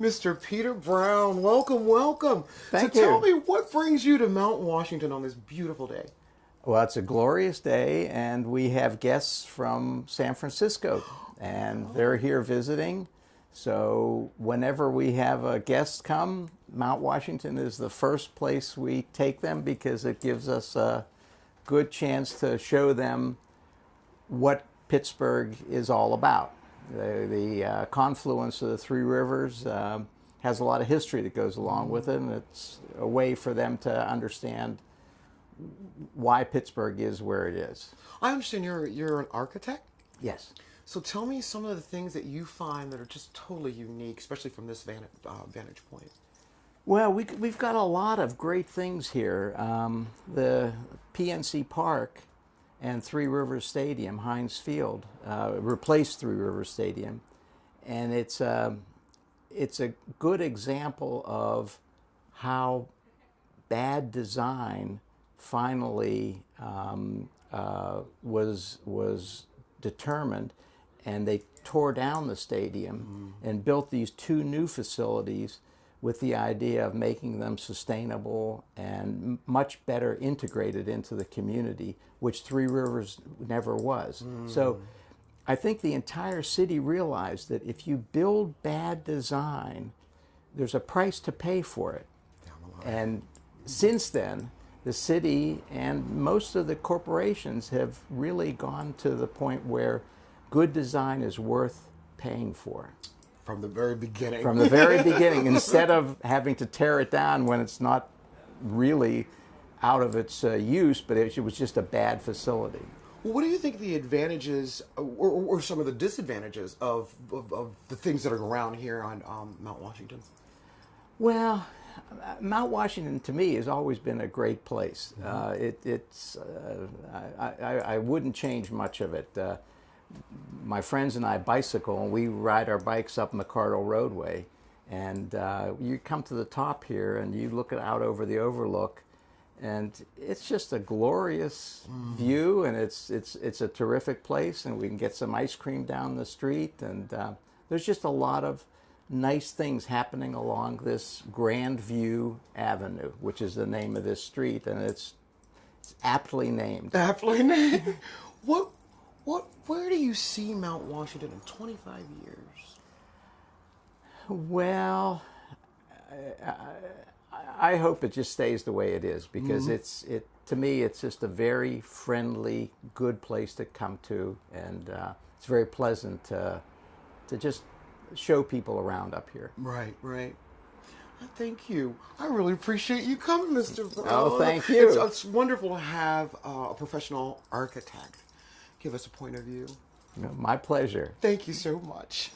Mr. Peter Brown, welcome, welcome. Thank so you. tell me, what brings you to Mount Washington on this beautiful day? Well, it's a glorious day, and we have guests from San Francisco, and they're here visiting. So whenever we have a guest come, Mount Washington is the first place we take them because it gives us a good chance to show them what Pittsburgh is all about. The confluence of the three rivers has a lot of history that goes along with it, and it's a way for them to understand why Pittsburgh is where it is. I understand you're an architect? Yes. So tell me some of the things that you find that are just totally unique, especially from this vantage point. Well, we've got a lot of great things here. The PNC Park and Three Rivers Stadium, Heinz Field, replaced Three Rivers Stadium, and it's a good example of how bad design finally was determined, and they tore down the stadium and built these two new facilities with the idea of making them sustainable and much better integrated into the community, which Three Rivers never was. So I think the entire city realized that if you build bad design, there's a price to pay for it. And since then, the city and most of the corporations have really gone to the point where good design is worth paying for. From the very beginning. From the very beginning, instead of having to tear it down when it's not really out of its use, but it was just a bad facility. What do you think the advantages or some of the disadvantages of the things that are around here on Mount Washington? Well, Mount Washington to me has always been a great place. I wouldn't change much of it. My friends and I bicycle, and we ride our bikes up McCardle Roadway. And you come to the top here, and you look out over the overlook, and it's just a glorious view, and it's a terrific place, and we can get some ice cream down the street, and there's just a lot of nice things happening along this Grand View Avenue, which is the name of this street, and it's aptly named. Aptly named. Where do you see Mount Washington in 25 years? Well, I hope it just stays the way it is, because to me it's just a very friendly, good place to come to, and it's very pleasant to just show people around up here. Right. Thank you. I really appreciate you coming, Mr. Brown. Oh, thank you. It's wonderful to have a professional architect give us a point of view. My pleasure. Thank you so much.